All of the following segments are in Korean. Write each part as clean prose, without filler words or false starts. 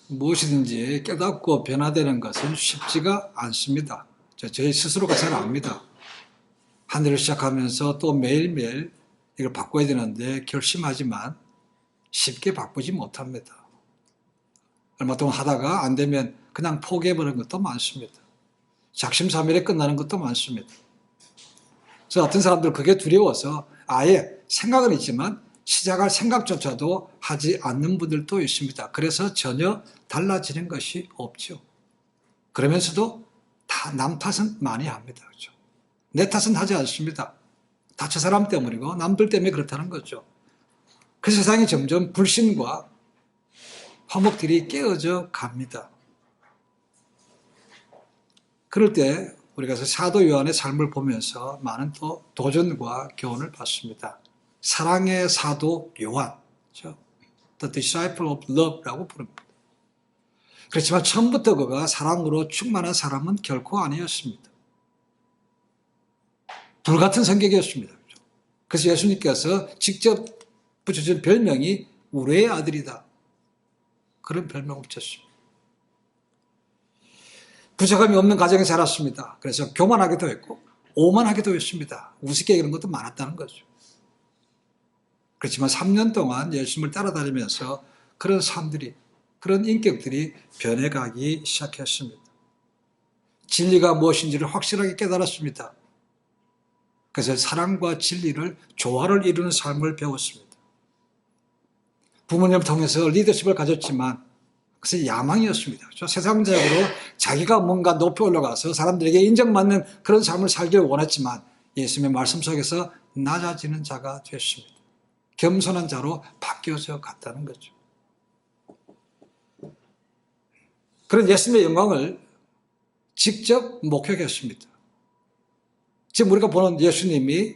무엇이든지 깨닫고 변화되는 것은 쉽지가 않습니다. 저희 스스로가 잘 압니다. 한 해를 시작하면서 또 매일매일 이걸 바꿔야 되는데 결심하지만 쉽게 바꾸지 못합니다. 얼마 동안 하다가 안 되면 그냥 포기해버리는 것도 많습니다. 작심삼일에 끝나는 것도 많습니다. 그래서 어떤 사람들은 그게 두려워서 아예 생각은 있지만 시작할 생각조차도 하지 않는 분들도 있습니다. 그래서 전혀 달라지는 것이 없죠. 그러면서도 다 남 탓은 많이 합니다. 그렇죠? 내 탓은 하지 않습니다. 다 저 사람 때문이고 남들 때문에 그렇다는 거죠. 그 세상이 점점 불신과 화목들이 깨어져 갑니다. 그럴 때 우리가 사도 요한의 삶을 보면서 많은 또 도전과 교훈을 받습니다. 사랑의 사도 요한, The Disciple of Love라고 부릅니다. 그렇지만 처음부터 그가 사랑으로 충만한 사람은 결코 아니었습니다. 불같은 성격이었습니다. 그래서 예수님께서 직접 붙여준 별명이 우레의 아들이다. 그런 별명을 붙였습니다. 부족함이 없는 가정에 자랐습니다. 그래서 교만하기도 했고 오만하기도 했습니다. 우습게 여기는 것도 많았다는 거죠. 그렇지만 3년 동안 예수님을 따라다니면서 그런 삶들이, 그런 인격들이 변해가기 시작했습니다. 진리가 무엇인지를 확실하게 깨달았습니다. 그래서 사랑과 진리를 조화를 이루는 삶을 배웠습니다. 부모님을 통해서 리더십을 가졌지만 그것이 야망이었습니다. 세상적으로 자기가 뭔가 높이 올라가서 사람들에게 인정받는 그런 삶을 살기를 원했지만 예수님의 말씀 속에서 낮아지는 자가 됐습니다. 겸손한 자로 바뀌어져 갔다는 거죠. 그런 예수님의 영광을 직접 목격했습니다. 지금 우리가 보는 예수님이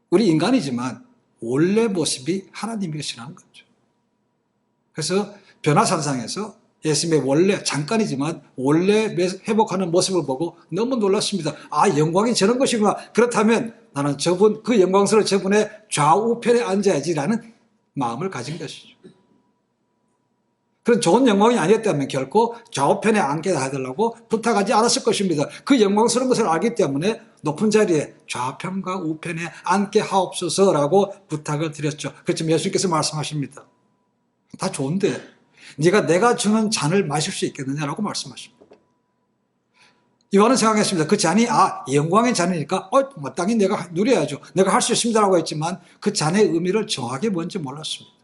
우리 인간이지만 원래 모습이 하나님이시라는 거죠. 그래서 변화산상에서 예수님의 원래 잠깐이지만 원래 회복하는 모습을 보고 너무 놀랐습니다. 아, 영광이 저런 것이구나. 그렇다면 나는 저분, 그 영광스러운 저분의 좌우편에 앉아야지라는 마음을 가진 것이죠. 그런 좋은 영광이 아니었다면 결코 좌우편에 앉게 해달라고 부탁하지 않았을 것입니다. 그 영광스러운 것을 알기 때문에 높은 자리에 좌편과 우편에 앉게 하옵소서라고 부탁을 드렸죠. 그렇지만 예수님께서 말씀하십니다. 다 좋은데 네가 내가 주는 잔을 마실 수 있겠느냐라고 말씀하십니다. 요한은 생각했습니다. 그 잔이 영광의 잔이니까 마땅히 내가 누려야죠. 내가 할 수 있습니다라고 했지만 그 잔의 의미를 정확히 뭔지 몰랐습니다.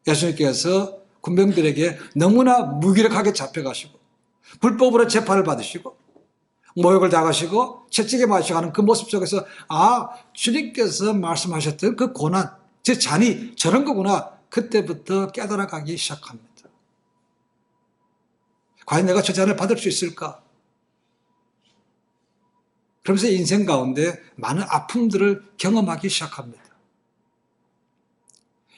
예수님께서 군병들에게 너무나 무기력하게 잡혀가시고 불법으로 재판을 받으시고 모욕을 당하시고 채찍에 맞춰가는 그 모습 속에서 주님께서 말씀하셨던 그 고난, 제 잔이 저런 거구나. 그때부터 깨달아가기 시작합니다. 과연 내가 저 잔을 받을 수 있을까? 그러면서 인생 가운데 많은 아픔들을 경험하기 시작합니다.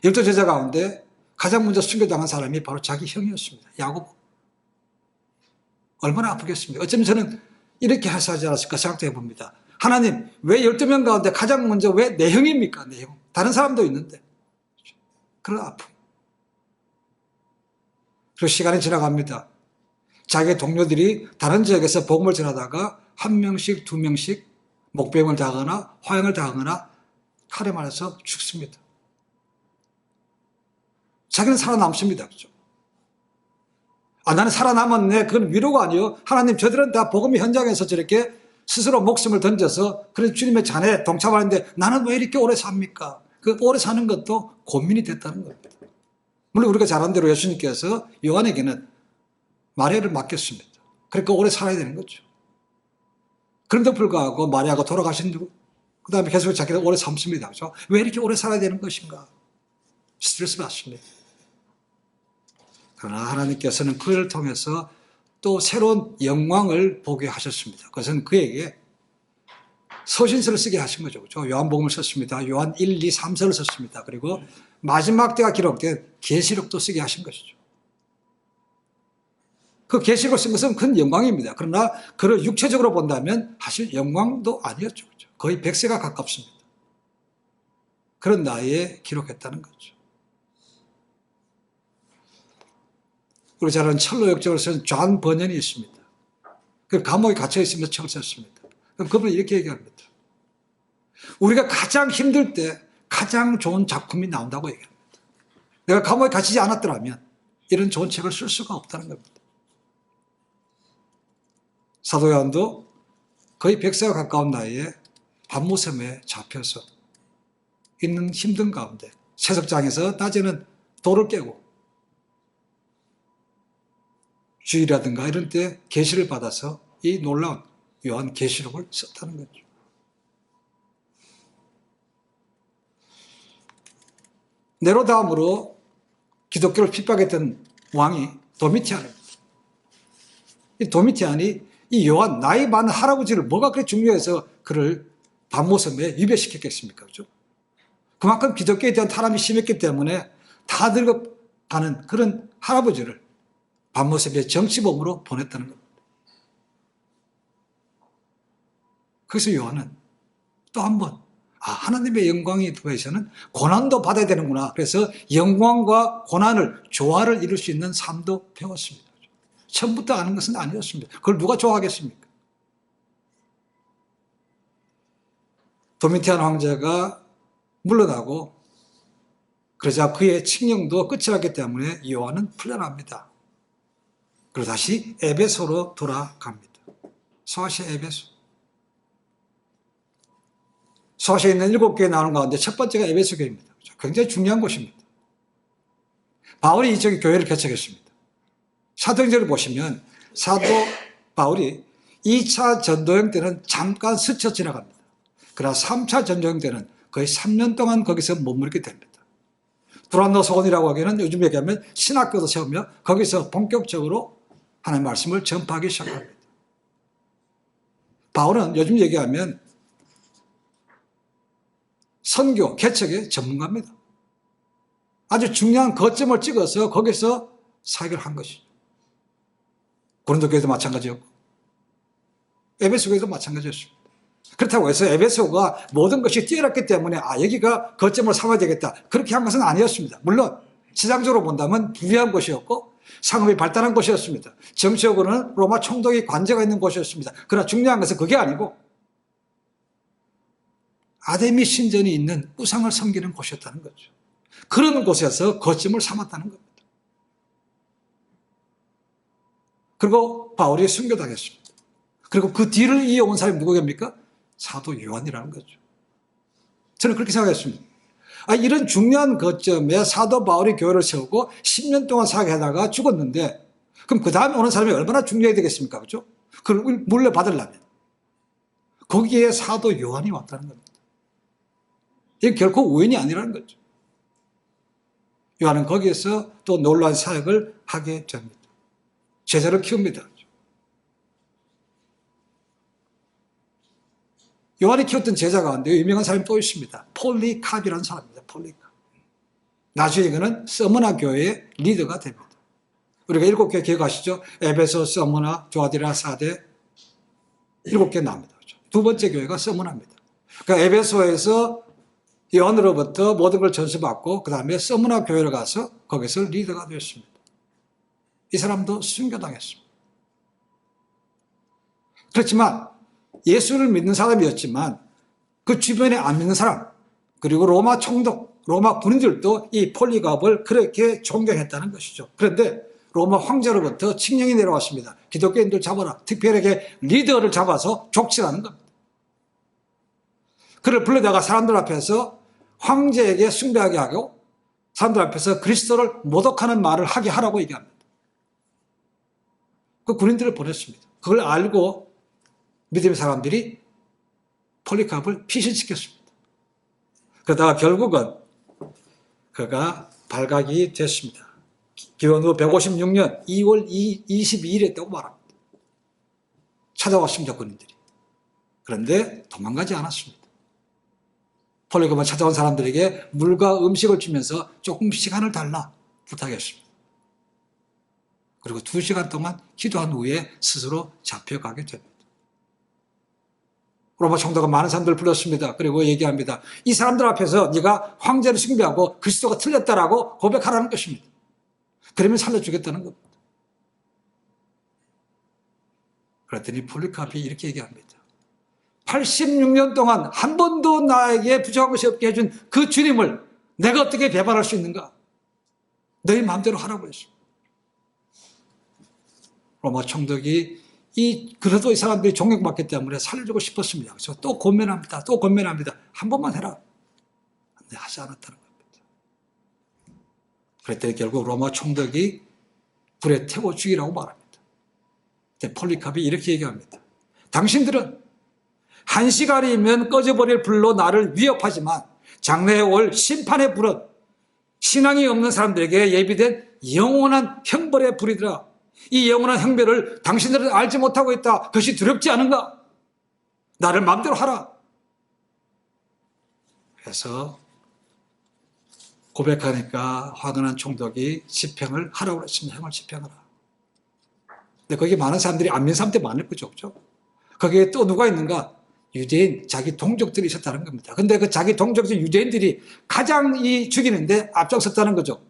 12제자 가운데 가장 먼저 순교당한 사람이 바로 자기 형이었습니다. 야고보. 얼마나 아프겠습니까? 어쩌면 저는 이렇게 하지 않았을까 생각해 봅니다. 하나님, 왜 12명 가운데 가장 먼저 왜 내 형입니까? 내 형. 다른 사람도 있는데. 그런 아픔. 그리고 시간이 지나갑니다. 자기 동료들이 다른 지역에서 복음을 전하다가 1명씩 2명씩 목병을 당하거나 화형을 당하거나 칼에 맞아서 죽습니다. 자기는 살아남습니다. 그렇죠? 나는 살아남았네. 그건 위로가 아니에요. 하나님, 저들은 다 복음의 현장에서 저렇게 스스로 목숨을 던져서 그런 주님의 잔에 동참하는데 나는 왜 이렇게 오래 삽니까? 그 오래 사는 것도 고민이 됐다는 겁니다. 물론 우리가 잘 아는 대로 예수님께서 요한에게는 마리아를 맡겼습니다. 그러니까 오래 살아야 되는 거죠. 그런데 불구하고 마리아가 돌아가신 후 그 다음에 계속 자기가 오래 삶습니다. 그렇죠? 왜 이렇게 오래 살아야 되는 것인가? 스트레스 받습니다. 그러나 하나님께서는 그를 통해서 또 새로운 영광을 보게 하셨습니다. 그것은 그에게 서신서를 쓰게 하신 거죠. 그렇죠? 요한복음을 썼습니다. 요한 1, 2, 3서를 썼습니다. 그리고 마지막 때가 기록된 계시록도 쓰게 하신 것이죠. 그 계시록을 쓴 것은 큰 영광입니다. 그러나 그를 육체적으로 본다면 사실 영광도 아니었죠. 그렇죠? 거의 100세가 가깝습니다. 그런 나이에 기록했다는 거죠. 우리 잘 아는 철로 역적을 쓴 존 버년이 있습니다. 그 감옥에 갇혀 있으면서 책을 썼습니다. 그럼 그분은 이렇게 얘기합니다. 우리가 가장 힘들 때 가장 좋은 작품이 나온다고 얘기합니다. 내가 감옥에 갇히지 않았더라면 이런 좋은 책을 쓸 수가 없다는 겁니다. 사도 요한도 거의 100세가 가까운 나이에 밤모섬에 잡혀서 있는 힘든 가운데 채석장에서 낮에는 돌을 깨고 주일이라든가 이런 때 계시를 받아서 이 놀라운 요한 계시록을 썼다는 거죠. 네로 다음으로 기독교를 핍박했던 왕이 도미티안입니다. 이 도미티안이 이 요한 나이 많은 할아버지를 뭐가 그렇게 중요해서 그를 밤모섬에 유배시켰겠습니까? 그죠? 그만큼 기독교에 대한 타락이 심했기 때문에 다 늙어가는 그런 할아버지를 밤모섬에 정치범으로 보냈다는 겁니다. 그래서 요한은 또 한 번 하나님의 영광이 더해서는 고난도 받아야 되는구나. 그래서 영광과 고난을 조화를 이룰 수 있는 삶도 배웠습니다. 처음부터 아는 것은 아니었습니다. 그걸 누가 좋아하겠습니까? 도미티안 황제가 물러나고 그러자 그의 칙령도 끝이 났기 때문에 요한은 풀려납니다. 그리고 다시 에베소로 돌아갑니다. 소아시아 에베소. 소아시아에 있는 7교회 나오는 가운데 첫 번째가 에베소 교회입니다. 굉장히 중요한 곳입니다. 바울이 이쪽에 교회를 개척했습니다. 사도행전을 보시면 사도 바울이 2차 전도행 때는 잠깐 스쳐 지나갑니다. 그러나 3차 전도행 때는 거의 3년 동안 거기서 머무르게 됩니다. 두란노 소원이라고 하기에는 요즘 얘기하면 신학교도 세우며 거기서 본격적으로 하나님의 말씀을 전파하기 시작합니다. 바울은 요즘 얘기하면 선교, 개척의 전문가입니다. 아주 중요한 거점을 찍어서 거기서 사역을 한 것이죠. 고린도 교회도 마찬가지였고 에베소 교회도 마찬가지였습니다. 그렇다고 해서 에베소가 모든 것이 뛰어났기 때문에 여기가 거점을 삼아야 되겠다 그렇게 한 것은 아니었습니다. 물론 시장적으로 본다면 부유한 곳이었고 상업이 발달한 곳이었습니다. 정치적으로는 로마 총독이 관제가 있는 곳이었습니다. 그러나 중요한 것은 그게 아니고 아데미 신전이 있는 우상을 섬기는 곳이었다는 거죠. 그런 곳에서 거점을 삼았다는 겁니다. 그리고 바울이 순교당했습니다. 그리고 그 뒤를 이어온 사람이 누구입니까? 사도 요한이라는 거죠. 저는 그렇게 생각했습니다. 이런 중요한 거점에 사도 바울이 교회를 세우고 10년 동안 사역하다가 죽었는데 그럼 그 다음에 오는 사람이 얼마나 중요해야 되겠습니까? 그렇죠? 그걸 물려받으려면 거기에 사도 요한이 왔다는 겁니다. 이게 결코 우연이 아니라는 거죠. 요한은 거기에서 또 놀라운 사역을 하게 됩니다. 제자를 키웁니다. 요한이 키웠던 제자 가운데 유명한 사람이 또 있습니다. 폴리캅이라는 사람입니다. 폴리캅. 나중에 그는 서머나 교회의 리더가 됩니다. 우리가 7개 기억하시죠? 에베소, 서머나, 조아디라, 사데 7개 나옵니다. 두 번째 교회가 서머나입니다. 그러니까 에베소에서 요한으로부터 모든 걸 전수받고 그 다음에 서머나 교회를 가서 거기서 리더가 되었습니다. 이 사람도 순교당했습니다. 그렇지만 예수를 믿는 사람이었지만 그 주변에 안 믿는 사람 그리고 로마 총독, 로마 군인들도 이 폴리갑을 그렇게 존경했다는 것이죠. 그런데 로마 황제로부터 칙령이 내려왔습니다. 기독교인들 잡아라. 특별하게 리더를 잡아서 족치라는 겁니다. 그를 불러다가 사람들 앞에서 황제에게 숭배하게 하고 사람들 앞에서 그리스도를 모독하는 말을 하게 하라고 얘기합니다. 그 군인들을 보냈습니다. 그걸 알고 믿음의 사람들이 폴리캅을 피신시켰습니다. 그러다가 결국은 그가 발각이 됐습니다. 기원 후 156년 2월 22일에 했다고 말합니다. 찾아왔습니다, 군인들이. 그런데 도망가지 않았습니다. 폴리캅은 찾아온 사람들에게 물과 음식을 주면서 조금 시간을 달라 부탁했습니다. 그리고 2시간 동안 기도한 후에 스스로 잡혀가게 됩니다. 로마 총독은 많은 사람들을 불렀습니다. 그리고 얘기합니다. 이 사람들 앞에서 네가 황제를 숭배하고 그리스도가 틀렸다라고 고백하라는 것입니다. 그러면 살려주겠다는 겁니다. 그랬더니 폴리카피 이렇게 얘기합니다. 86년 동안 한 번도 나에게 부정한 것이 없게 해준 그 주님을 내가 어떻게 배반할 수 있는가? 너희 마음대로 하라고 했습니다. 로마 총독이 그래도 이 사람들이 존경받기 때문에 살려주고 싶었습니다. 그래서 또 권면합니다. 또 권면합니다. 한 번만 해라. 근데 하지 않았다는 겁니다. 그랬더니 결국 로마 총독이 불에 태워 죽이라고 말합니다. 폴리카피 이렇게 얘기합니다. 당신들은 1시간이면 꺼져버릴 불로 나를 위협하지만 장래에 올 심판의 불은 신앙이 없는 사람들에게 예비된 영원한 형벌의 불이더라. 이 영원한 형벌을 당신들은 알지 못하고 있다. 그것이 두렵지 않은가? 나를 마음대로 하라. 그래서 고백하니까 화가 난 총독이 집행을 하라고 했습니다. 형을 집행하라. 근데 거기 많은 사람들이 안 믿는 사람들이 많을 거죠. 그죠? 거기에 또 누가 있는가? 유대인, 자기 동족들이 있었다는 겁니다. 근데 그 자기 동족들 유대인들이 가장 죽이는데 앞장섰다는 거죠.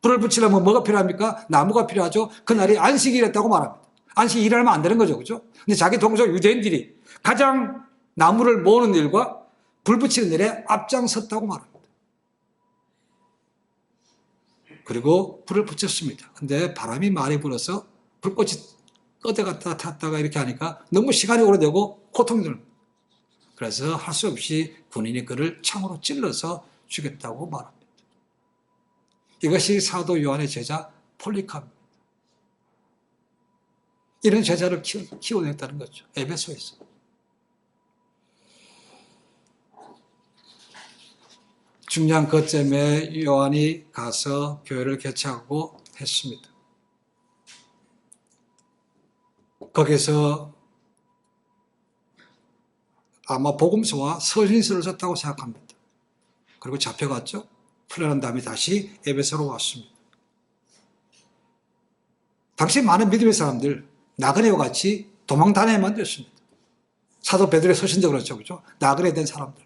불을 붙이려면 뭐가 필요합니까? 나무가 필요하죠. 그날이 안식일이었다고 말합니다. 안식일 일하면 안 되는 거죠. 그죠? 근데 자기 동족 유대인들이 가장 나무를 모으는 일과 불 붙이는 일에 앞장섰다고 말합니다. 그리고 불을 붙였습니다. 근데 바람이 많이 불어서 불꽃이 꺼져갔다 탔다가 이렇게 하니까 너무 시간이 오래되고 고통이 들어요. 그래서 할 수 없이 군인이 그를 창으로 찔러서 죽였다고 말합니다. 이것이 사도 요한의 제자 폴리카입니다. 이런 제자를 키워냈다는 거죠. 에베소에서. 중요한 것 때문에 요한이 가서 교회를 개최하고 했습니다. 거기서 아마 복음서와 서신서를 썼다고 생각합니다. 그리고 잡혀갔죠. 풀려난 다음에 다시 에베소로 왔습니다. 당시 많은 믿음의 사람들 나그네와 같이 도망 다녀야만 됐습니다. 사도 베드로의 서신도 그렇죠. 그렇죠? 나그네 된 사람들,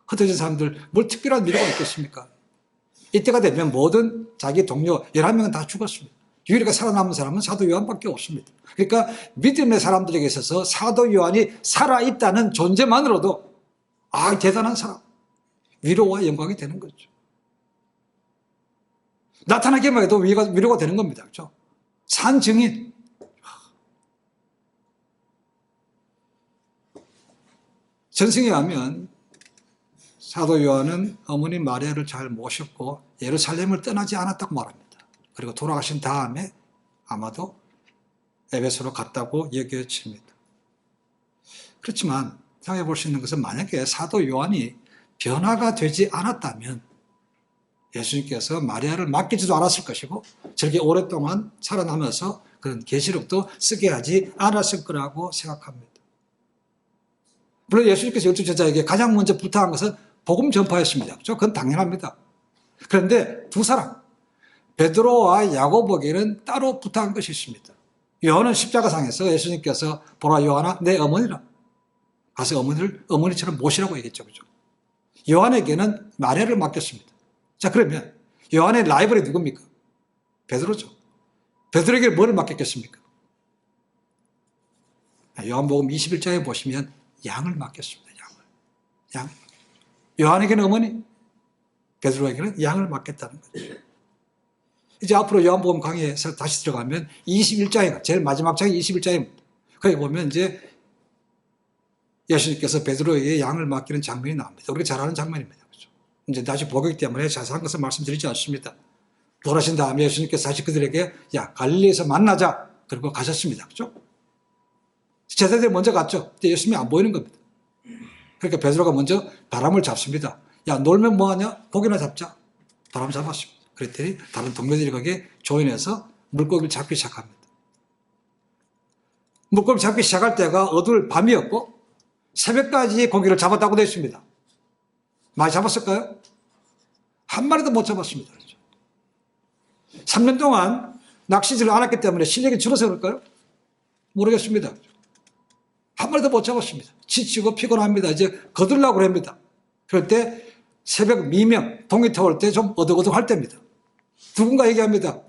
흩어진 사람들 뭘 특별한 미래가 있겠습니까? 이때가 되면 모든 자기 동료 11명은 다 죽었습니다. 유일하게 살아남은 사람은 사도 요한밖에 없습니다. 그러니까 믿음의 사람들에게 있어서 사도 요한이 살아있다는 존재만으로도 대단한 사람, 위로와 영광이 되는 거죠. 나타나기만 해도 위로가 되는 겁니다. 그렇죠? 산 증인. 전승에 의하면 사도 요한은 어머니 마리아를 잘 모셨고 예루살렘을 떠나지 않았다고 말합니다. 그리고 돌아가신 다음에 아마도 에베소로 갔다고 얘기해집니다. 그렇지만 생각해 볼 수 있는 것은 만약에 사도 요한이 변화가 되지 않았다면 예수님께서 마리아를 맡기지도 않았을 것이고 저렇게 오랫동안 살아나면서 그런 계시록도 쓰게 하지 않았을 거라고 생각합니다. 물론 예수님께서 12제자에게 가장 먼저 부탁한 것은 복음 전파였습니다. 그렇죠? 그건 당연합니다. 그런데 두 사람, 베드로와 야고보에게는 따로 부탁한 것이 있습니다. 요한은 십자가상에서 예수님께서 보라 요한아 내 어머니라. 가서 어머니처럼 모시라고 얘기했죠. 그죠? 요한에게는 마리아를 맡겼습니다. 자, 그러면 요한의 라이벌이 누굽니까? 베드로죠. 베드로에게 뭐를 맡겼겠습니까? 요한복음 21장에 보시면 양을 맡겼습니다. 양. 요한에게는 어머니, 베드로에게는 양을 맡겼다는 거죠. 이제 앞으로 요한복음 강의에서 다시 들어가면 21장에 제일 마지막 장이 21장입니다. 거기 보면 이제 예수님께서 베드로에게 양을 맡기는 장면이 나옵니다. 우리가 잘 아는 장면입니다. 그렇죠? 이제 다시 보기 때문에 자세한 것을 말씀드리지 않습니다. 돌아가신 다음에 예수님께서 다시 그들에게 갈릴리에서 만나자. 그리고 가셨습니다. 그렇죠? 제자들이 먼저 갔죠. 예수님이 안 보이는 겁니다. 그러니까 베드로가 먼저 바람을 잡습니다. 놀면 뭐하냐? 고기나 잡자. 바람 잡았습니다. 그랬더니 다른 동료들이 거기에 조인해서 물고기를 잡기 시작합니다. 물고기 잡기 시작할 때가 어두울 밤이었고 새벽까지 고기를 잡았다고 되어 있습니다. 많이 잡았을까요? 한 마리도 못 잡았습니다. 3년 동안 낚시질을 안 했기 때문에 실력이 줄어서 그럴까요? 모르겠습니다. 한 마리도 못 잡았습니다. 지치고 피곤합니다. 이제 거들라고 합니다. 그럴 때 새벽 미명, 동이 터올 때 좀 어둑어둑할 때입니다. 누군가 얘기합니다.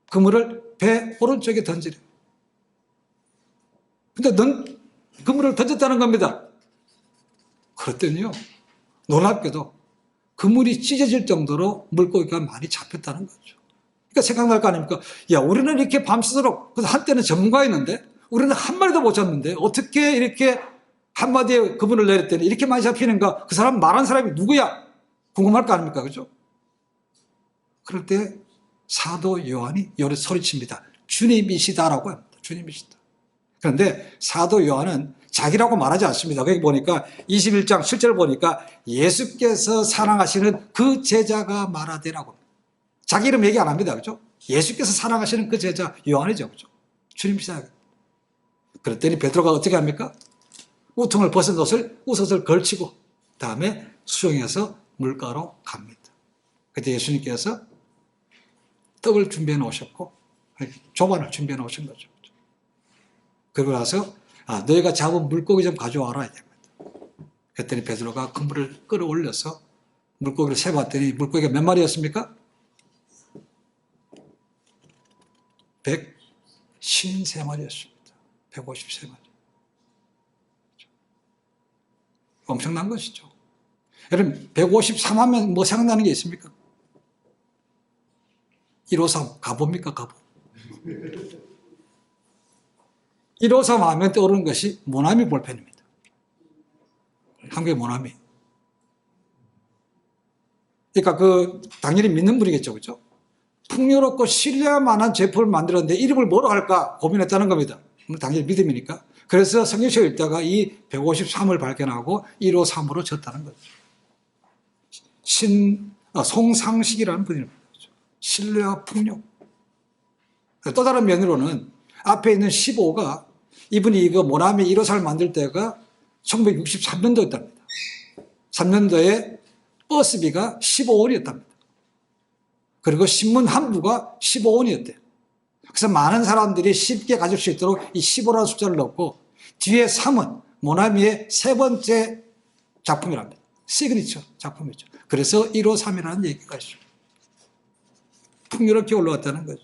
그물을 배 오른쪽에 던지래. 근데 넌 그물을 던졌다는 겁니다. 그랬더니요, 놀랍게도 그물이 찢어질 정도로 물고기가 많이 잡혔다는 거죠. 그러니까 생각날 거 아닙니까? 야, 우리는 이렇게 밤새도록, 그래서 한때는 전문가였는데, 우리는 한 마리도 못 잡는데, 어떻게 이렇게 한마디에 그물을 내렸더니 이렇게 많이 잡히는가? 그 사람, 말한 사람이 누구야? 궁금할 거 아닙니까? 그죠? 그럴 때 사도 요한이 요래 소리칩니다. 주님이시다라고 합니다. 주님이시다. 그런데 사도 요한은 자기라고 말하지 않습니다. 거기 보니까 21장 7절 보니까 예수께서 사랑하시는 그 제자가 말하되라고. 자기 이름 얘기 안 합니다. 그죠? 예수께서 사랑하시는 그 제자 요한이죠. 그죠? 주님이시다. 그랬더니 베드로가 어떻게 합니까? 우통을 벗은 옷을 걸치고 다음에 수영해서 물가로 갑니다. 그때 예수님께서 떡을 준비해 놓으셨고 조반을 준비해 놓으신 거죠. 그러고 나서 너희가 잡은 물고기 좀 가져와라. 그랬더니 베드로가 그물을 끌어올려서 물고기를 세봤더니 물고기가 몇 마리였습니까? 153마리였습니다. 153마리. 엄청난 것이죠. 여러분 153하면 뭐 생각나는 게 있습니까? 153 가봅니까? 가보. 153 하면 떠오르는 것이 모나미 볼펜입니다. 한국의 모나미. 그러니까 당연히 믿는 분이겠죠. 그죠? 풍요롭고 신뢰만한 제품을 만들었는데 이름을 뭐로 할까 고민했다는 겁니다. 당연히 믿음이니까. 그래서 성경책 읽다가 이 153을 발견하고 153으로 졌다는 거죠. 송상식이라는 분입니다. 신뢰와 풍요. 또 다른 면으로는 앞에 있는 15가 이분이 이거 모나미 153을 만들 때가 1963년도였답니다. 3년도에 버스비가 15원이었답니다. 그리고 신문 한 부가 15원이었대요. 그래서 많은 사람들이 쉽게 가질 수 있도록 이 15라는 숫자를 넣고 뒤에 3은 모나미의 세 번째 작품이랍니다. 시그니처 작품이죠. 그래서 153이라는 얘기가 있습니다. 풍요롭게 올라왔다는 거죠.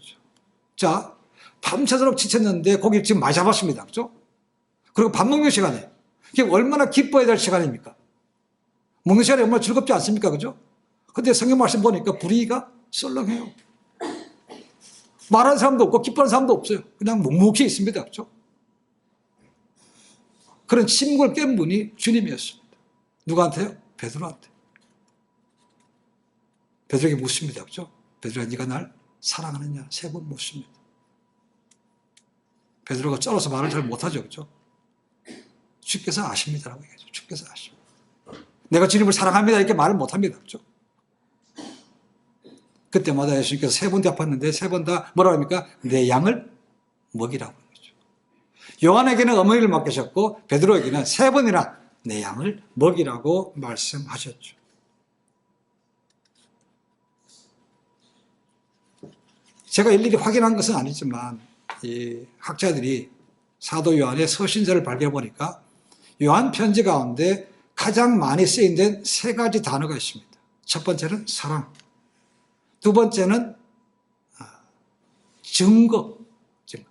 자, 밤새도록 지쳤는데 고기 지금 많이 잡았습니다. 그죠? 그리고 밥 먹는 시간에 이게 얼마나 기뻐야 될 시간입니까? 먹는 시간이 얼마나 즐겁지 않습니까? 그죠? 근데 성경 말씀 보니까 분위기가 썰렁해요. 말하는 사람도 없고 기뻐하는 사람도 없어요. 그냥 묵묵히 있습니다. 그죠? 그런 침묵을 깬 분이 주님이었습니다. 누구한테요? 베드로한테. 베드로에게 묻습니다. 그죠? 베드로야, 네가 날 사랑하느냐? 3번 묻습니다. 베드로가 쩔어서 말을 잘 못하죠. 그죠? 주께서 아십니다라고 얘기하죠. 주께서 아십니다. 내가 주님을 사랑합니다. 이렇게 말을 못합니다. 그죠? 그때마다 예수님께서 3번 대답했는데 3번 다 뭐라고 합니까? 내 양을 먹이라고 그러죠. 요한에게는 어머니를 맡기셨고 베드로에게는 3번이나 내 양을 먹이라고 말씀하셨죠. 제가 일일이 확인한 것은 아니지만 이 학자들이 사도 요한의 서신서를 발견해 보니까 요한 편지 가운데 가장 많이 쓰인 3가지 단어가 있습니다. 첫 번째는 사랑, 두 번째는 증거,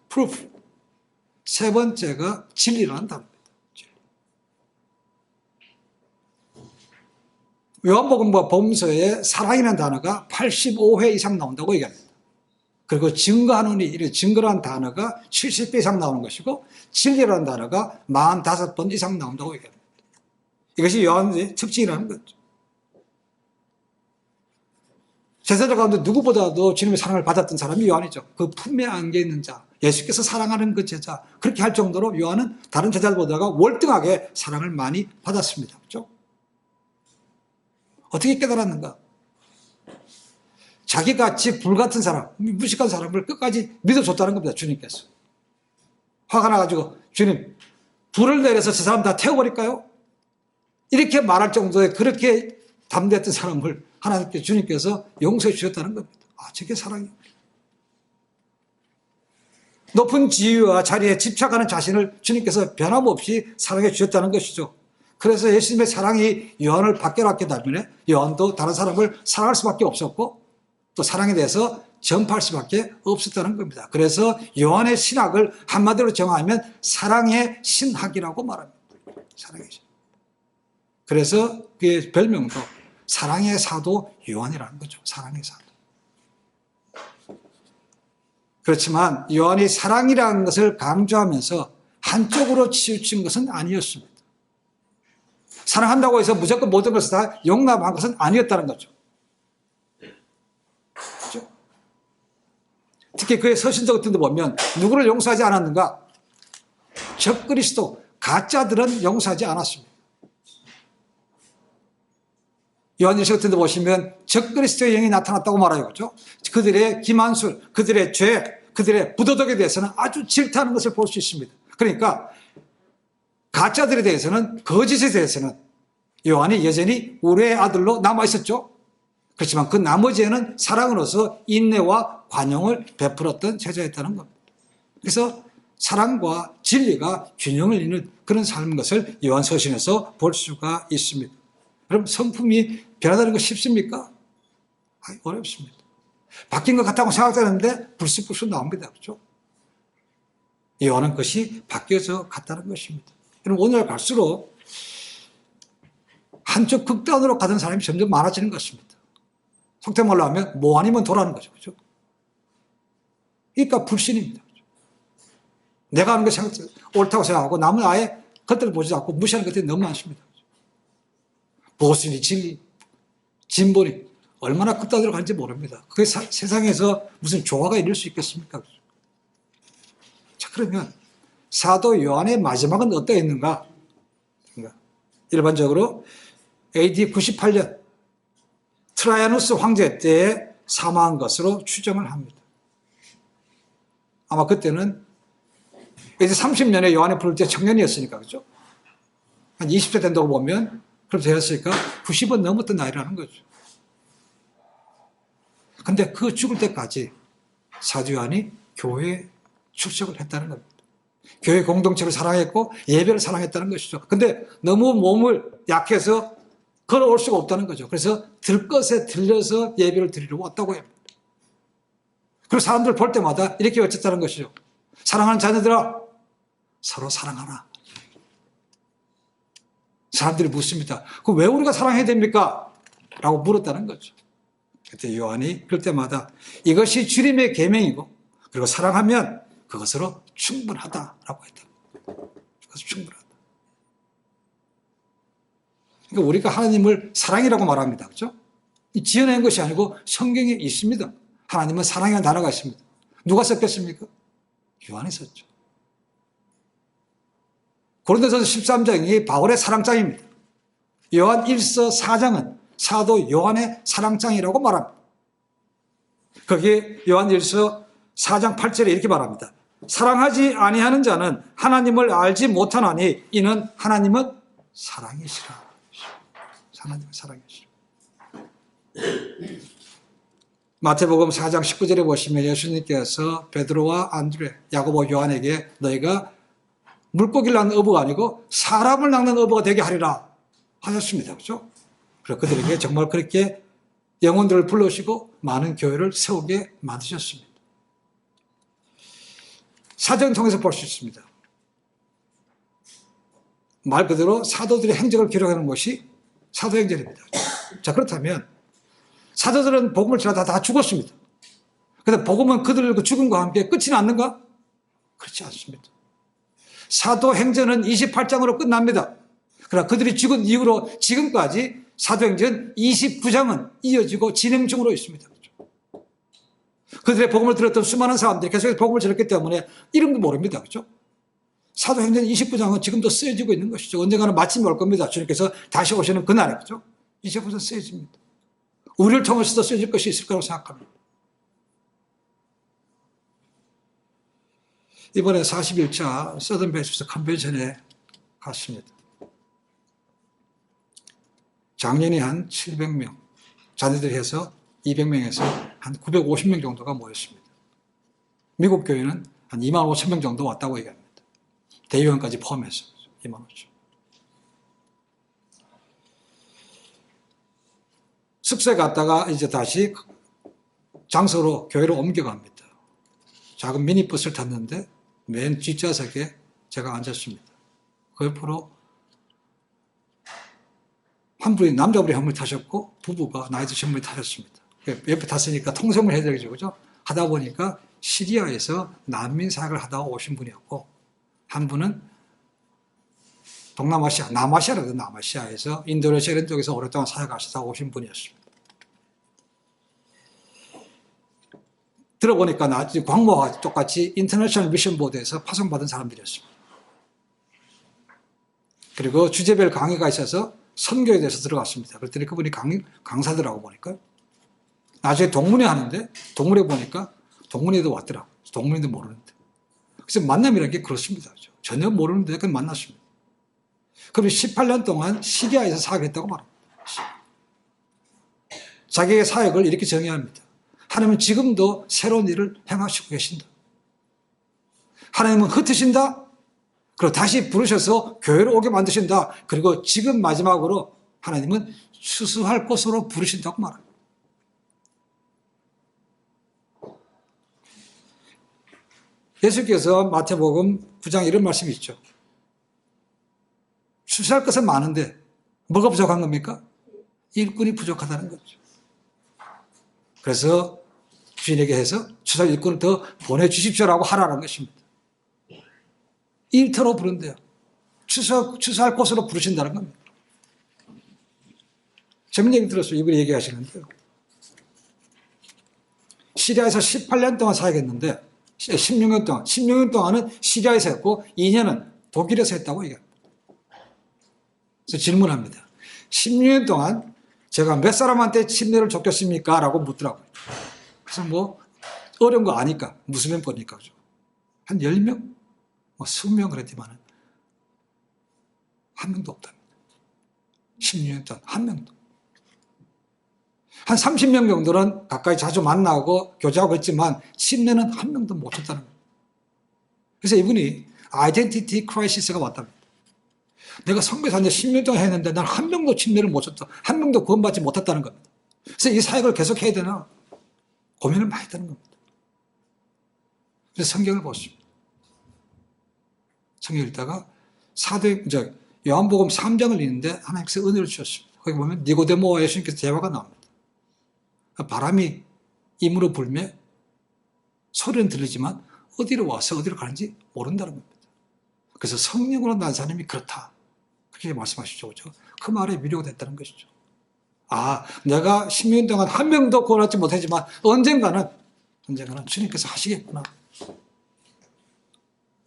proof, 세 번째가 진리라는 단어입니다. 요한복음과 복음서에 사랑이라는 단어가 85회 이상 나온다고 얘기합니다. 그리고 증거하노니, 이런 증거라는 단어가 70배 이상 나오는 것이고 진리라는 단어가 45번 이상 나온다고 얘기합니다. 이것이 요한의 특징이라는 거죠. 제자들 가운데 누구보다도 주님의 사랑을 받았던 사람이 요한이죠. 그 품에 안겨 있는 자, 예수께서 사랑하는 그 제자, 그렇게 할 정도로 요한은 다른 제자들보다가 월등하게 사랑을 많이 받았습니다. 그렇죠? 어떻게 깨달았는가? 자기같이 불같은 사람, 무식한 사람을 끝까지 믿어줬다는 겁니다. 주님께서. 화가 나가지고 주님, 불을 내려서 저 사람 다 태워버릴까요? 이렇게 말할 정도의 그렇게 담대했던 사람을 하나님께 주님께서 용서해 주셨다는 겁니다. 저게 사랑이에요. 높은 지위와 자리에 집착하는 자신을 주님께서 변함없이 사랑해 주셨다는 것이죠. 그래서 예수님의 사랑이 요한을 바뀌어놨기 때문에 요한도 다른 사람을 사랑할 수밖에 없었고 또 사랑에 대해서 전파할 수밖에 없었다는 겁니다. 그래서 요한의 신학을 한마디로 정하면 사랑의 신학이라고 말합니다. 사랑의 신. 그래서 그의 별명도 사랑의 사도 요한이라는 거죠. 사랑의 사도. 그렇지만 요한이 사랑이라는 것을 강조하면서 한쪽으로 치우친 것은 아니었습니다. 사랑한다고 해서 무조건 모든 것을 다 용납한 것은 아니었다는 거죠. 그렇죠? 특히 그의 서신서 같은 데 보면 누구를 용서하지 않았는가? 적그리스도, 가짜들은 용서하지 않았습니다. 요한일서 같은 데 보시면 적그리스도의 영이 나타났다고 말해요. 그렇죠? 그들의 기만술, 그들의 죄, 그들의 부도덕에 대해서는 아주 질타하는 것을 볼 수 있습니다. 그러니까 가짜들에 대해서는, 거짓에 대해서는 요한이 여전히 우리의 아들로 남아있었죠. 그렇지만 그 나머지에는 사랑으로서 인내와 관용을 베풀었던 제자였다는 겁니다. 그래서 사랑과 진리가 균형을 이루는 그런 삶인 것을 요한 서신에서 볼 수가 있습니다. 그럼 성품이 변하다는 거 쉽습니까? 어렵습니다. 바뀐 것 같다고 생각되는데 불쑥불쑥 나옵니다. 그렇죠? 요한은 그것이 바뀌어서 갔다는 것입니다. 그럼 오늘 갈수록 한쪽 극단으로 가던 사람이 점점 많아지는 것입니다. 속된 말로 하면 뭐 아니면 도라는 거죠. 그렇죠? 그러니까 불신입니다. 그렇죠? 내가 하는 것이 옳다고 생각하고 남은 아예 그것들을 보지 않고 무시하는 것들이 너무 많습니다. 보수니 진리, 진보니 얼마나 극단으로 가는지 모릅니다. 그게 세상에서 무슨 조화가 이룰 수 있겠습니까? 그렇죠? 자, 그러면 사도 요한의 마지막은 어떠했는가? 일반적으로 AD 98년 트라이아누스 황제 때에 사망한 것으로 추정을 합니다. 아마 그때는 AD 30년에 요한이 부를 때 청년이었으니까, 그죠? 한 20세 된다고 보면, 그럼 되었으니까 90은 넘었던 나이라는 거죠. 근데 그 죽을 때까지 사도 요한이 교회에 출석을 했다는 겁니다. 교회 공동체를 사랑했고 예배를 사랑했다는 것이죠. 근데 너무 몸을 약해서 걸어올 수가 없다는 거죠. 그래서 들것에 들려서 예배를 드리러 왔다고 합니다. 그리고 사람들 볼 때마다 이렇게 외쳤다는 것이죠. 사랑하는 자녀들아, 서로 사랑하라. 사람들이 묻습니다. 그럼 왜 우리가 사랑해야 됩니까? 라고 물었다는 거죠. 그때 요한이 그럴 때마다 이것이 주님의 계명이고, 그리고 사랑하면 그것으로 충분하다라고 했다. 그것은 충분하다. 그러니까 우리가 하나님을 사랑이라고 말합니다. 그렇죠? 지어낸 것이 아니고 성경에 있습니다. 하나님은 사랑이라는 단어가 있습니다. 누가 썼겠습니까? 요한이 썼죠. 고린도전서 13장이 바울의 사랑장입니다. 요한 1서 4장은 사도 요한의 사랑장이라고 말합니다. 거기에 요한 1서 4장 8절에 이렇게 말합니다. 사랑하지 아니하는 자는 하나님을 알지 못하나니 이는 하나님은 사랑이시라. 하나님은 사랑이시라. 마태복음 4장 19절에 보시면 예수님께서 베드로와 안드레, 야고보, 요한에게 너희가 물고기를 낳는 어부가 아니고 사람을 낳는 어부가 되게 하리라 하셨습니다. 그렇죠? 그래서 그들에게 정말 그렇게 영혼들을 불러오시고 많은 교회를 세우게 만드셨습니다. 사정을 통해서 볼 수 있습니다. 말 그대로 사도들의 행적을 기록하는 것이 사도행전입니다. 자, 그렇다면 사도들은 복음을 전하다 다 죽었습니다. 그런데 복음은 그들 그 죽음과 함께 끝이 났는가? 그렇지 않습니다. 사도행전은 28장으로 끝납니다. 그러나 그들이 죽은 이후로 지금까지 사도행전 29장은 이어지고 진행 중으로 있습니다. 그들의 복음을 들었던 수많은 사람들이 계속해서 복음을 전했기 때문에 이름도 모릅니다. 그렇죠? 사도행전 29장은 지금도 쓰여지고 있는 것이죠. 언젠가는 마침이 올 겁니다. 주님께서 다시 오시는 그날에. 그렇죠? 29장 쓰여집니다. 우리를 통해서도 쓰여질 것이 있을 거라고 생각합니다. 이번에 41차 서던 베프티스트 컨벤션에 갔습니다. 작년에 한 700명, 자녀들이 해서 200명에서 한 950명 정도가 모였습니다. 미국 교회는 한 2만 5천 명 정도 왔다고 얘기합니다. 대의원까지 포함해서 2만 5천. 숙소에 갔다가 이제 다시 장소로 교회로 옮겨갑니다. 작은 미니버스를 탔는데 맨 뒷좌석에 제가 앉았습니다. 그 옆으로 한 분이 남자분이 한 분이 타셨고 부부가 나이 드신 분이 타셨습니다. 옆에 탔으니까 통성을 해야 되겠죠. 그죠? 하다 보니까 시리아에서 난민 사역을 하다가 오신 분이었고 한 분은 동남아시아, 남아시아에서 인도네시아 이런 쪽에서 오랫동안 사역하시다가 오신 분이었습니다. 들어보니까 광모와 똑같이 인터내셔널 미션 보드에서 파송받은 사람들이었습니다. 그리고 주제별 강의가 있어서 선교에 대해서 들어갔습니다. 그랬더니 그분이 강사들하고 보니까 나중에 동문회 하는데 동문회 보니까 동문회도 왔더라고요. 동문회도 모르는데. 그래서 만남이라는 게 그렇습니다. 전혀 모르는데 그냥 만났습니다. 그럼 18년 동안 시리아에서 사역했다고 말합니다. 자기의 사역을 이렇게 정의합니다. 하나님은 지금도 새로운 일을 행하시고 계신다. 하나님은 흩으신다. 그리고 다시 부르셔서 교회로 오게 만드신다. 그리고 지금 마지막으로 하나님은 수수할 곳으로 부르신다고 말합니다. 예수께서 마태복음 9장 이런 말씀이 있죠. 수수할 것은 많은데 뭐가 부족한 겁니까? 일꾼이 부족하다는 거죠. 그래서 주인에게 해서 추수할 일꾼을 더 보내주십시오라고 하라는 것입니다. 일터로 부른대요. 추수할 곳으로 부르신다는 겁니다. 재밌는 얘기 들었어요. 이분이 얘기하시는데요. 시리아에서 18년 동안 사역했는데 16년 동안은 시리아에서 했고 2년은 독일에서 했다고 얘기합니다. 그래서 질문합니다. 16년 동안 제가 몇 사람한테 침례를 줬겠습니까? 라고 묻더라고요. 그래서 뭐 어려운 거 아니까 무슬림 거니까 한 10명? 뭐 20명 그랬지만 한 명도 없답니다. 16년 동안 한 명도. 한 30명 정도는 가까이 자주 만나고 교제하고 했지만 침례는 한 명도 못 줬다는 거예요. 그래서 이분이 아이덴티티 크라이시스가 왔답니다. 내가 선교사인데 10년 동안 했는데 난 한 명도 침례를 못 줬다. 한 명도 구원받지 못했다는 겁니다. 그래서 이 사역을 계속 해야 되나 고민을 많이 했다는 겁니다. 그래서 성경을 보십니다. 성경 읽다가 요한복음 3장을 읽는데 하나님께서 은혜를 주셨습니다. 거기 보면 니고데모와 예수님께서 대화가 나옵니다. 바람이 임으로 불며 소리는 들리지만 어디로 와서 어디로 가는지 모른다는 겁니다. 그래서 성령으로 난 사람이 그렇다. 그렇게 말씀하시죠. 그렇죠? 그 말에 위로가 됐다는 것이죠. 아, 내가 10년 동안 한 명도 구원하지 못했지만 언젠가는 주님께서 하시겠구나.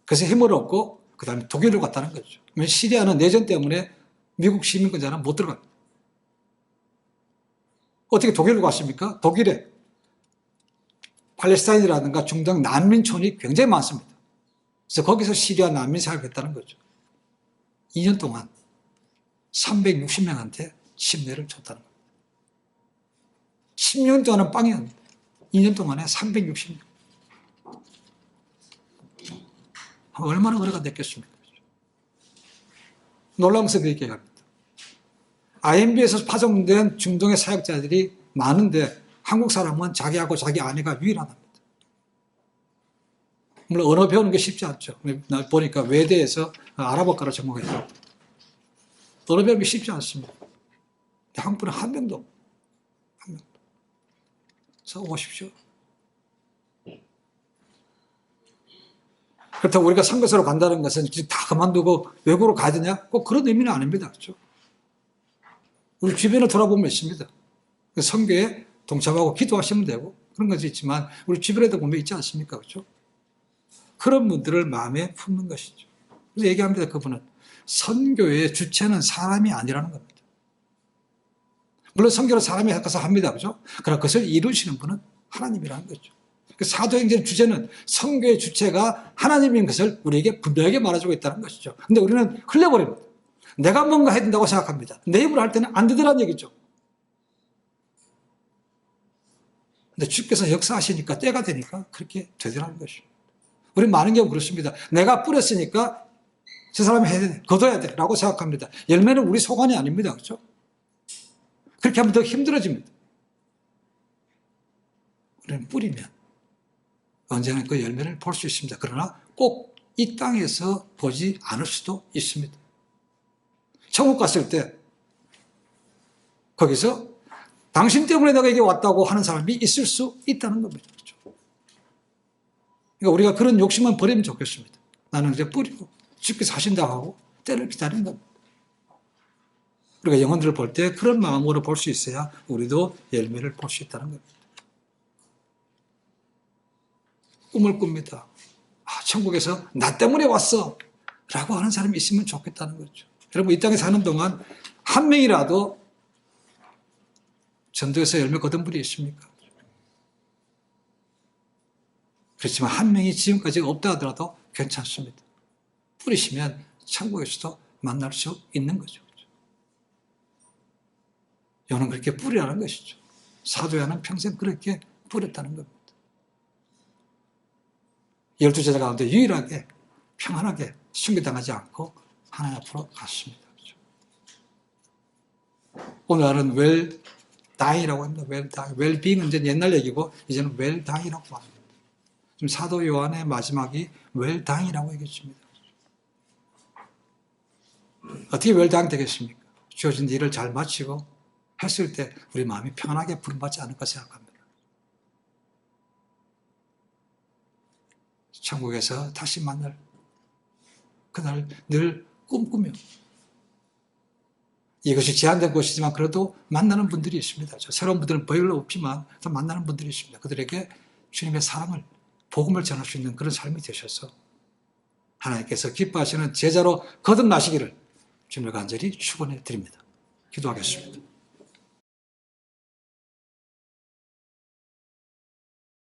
그래서 힘을 얻고 그 다음에 독일로 갔다는 거죠. 시리아는 내전 때문에 미국 시민권자는 못 들어갑니다. 어떻게 독일로 갔습니까? 독일에 팔레스타인이라든가 중동 난민촌이 굉장히 많습니다. 그래서 거기서 시리아 난민 사역을 했다는 거죠. 2년 동안 360명한테 침례를 줬다는 겁니다. 10년 동안은 빵이었는데 2년 동안에 360명. 얼마나 은혜가 됐겠습니까? 놀라면서 그렇게 얘기합니다. IMB에서 파송된 중동의 사역자들이 많은데 한국 사람은 자기하고 자기 아내가 유일하답니다. 물론 언어 배우는 게 쉽지 않죠. 보니까 외대에서 아랍어과를 전공했어요. 언어 배우는 게 쉽지 않습니다. 한국 분은 한 명도. 그래서 오십시오. 그렇다고 우리가 선교사로 간다는 것은 다 그만두고 외국으로 가야 되냐? 꼭 그런 의미는 아닙니다. 그렇죠? 우리 주변을 돌아보면 있습니다. 선교에 동참하고 기도하시면 되고 그런 것이 있지만 우리 주변에도 보면 있지 않습니까? 그렇죠? 그런 분들을 마음에 품는 것이죠. 그래서 얘기합니다. 그분은 선교의 주체는 사람이 아니라는 겁니다. 물론 선교를 사람이 가서 합니다. 그렇죠? 그러나 그것을 이루시는 분은 하나님이라는 거죠. 사도행전 주제는 선교의 주체가 하나님인 것을 우리에게 분명하게 말해주고 있다는 것이죠. 그런데 우리는 흘려버립니다. 내가 뭔가 해야 된다고 생각합니다. 내 입으로 할 때는 안 되더라는 얘기죠. 근데 주께서 역사하시니까 때가 되니까 그렇게 되더라는 것이죠. 우리 많은 경우 그렇습니다. 내가 뿌렸으니까 저 사람이 해야 돼, 거둬야 돼 라고 생각합니다. 열매는 우리 소관이 아닙니다. 그렇죠? 그렇게 하면 더 힘들어집니다. 우리는 뿌리면 언제나 그 열매를 볼 수 있습니다. 그러나 꼭 이 땅에서 보지 않을 수도 있습니다. 천국 갔을 때 거기서 당신 때문에 내가 여기 왔다고 하는 사람이 있을 수 있다는 겁니다. 그러니까 우리가 그런 욕심만 버리면 좋겠습니다. 나는 이제 뿌리고 죽게 사신다 하고 때를 기다리는 겁니다. 우리가 영혼들을 볼 때 그런 마음으로 볼 수 있어야 우리도 열매를 볼 수 있다는 겁니다. 꿈을 꿉니다. 천국에서 나 때문에 왔어 라고 하는 사람이 있으면 좋겠다는 거죠. 여러분, 이 땅에 사는 동안 한 명이라도 전도에서 열매 거둔 분이 있습니까? 그렇지만 한 명이 지금까지 없다 하더라도 괜찮습니다. 뿌리시면 천국에서도 만날 수 있는 거죠. 요는 그렇게 뿌리라는 것이죠. 사도 요한은 평생 그렇게 뿌렸다는 겁니다. 12제자 가운데 유일하게 평안하게 순교당하지 않고 하나님 앞으로 갔습니다. 오늘은 웰다이라고 합니다. 웰다이. 웰빙은 이제 옛날 얘기고 이제는 웰다이라고 합니다. 지금 사도 요한의 마지막이 웰다이라고 얘기했습니다. 어떻게 웰다이 되겠습니까? 주어진 일을 잘 마치고 했을 때 우리 마음이 평안하게 부름받지 않을까 생각합니다. 천국에서 다시 만날 그날 늘 꿈꾸며 이것이 제한된 곳이지만 그래도 만나는 분들이 있습니다. 새로운 분들은 별로 없지만 또 만나는 분들이 있습니다. 그들에게 주님의 사랑을 복음을 전할 수 있는 그런 삶이 되셔서 하나님께서 기뻐하시는 제자로 거듭나시기를 주님을 간절히 축원해 드립니다. 기도하겠습니다.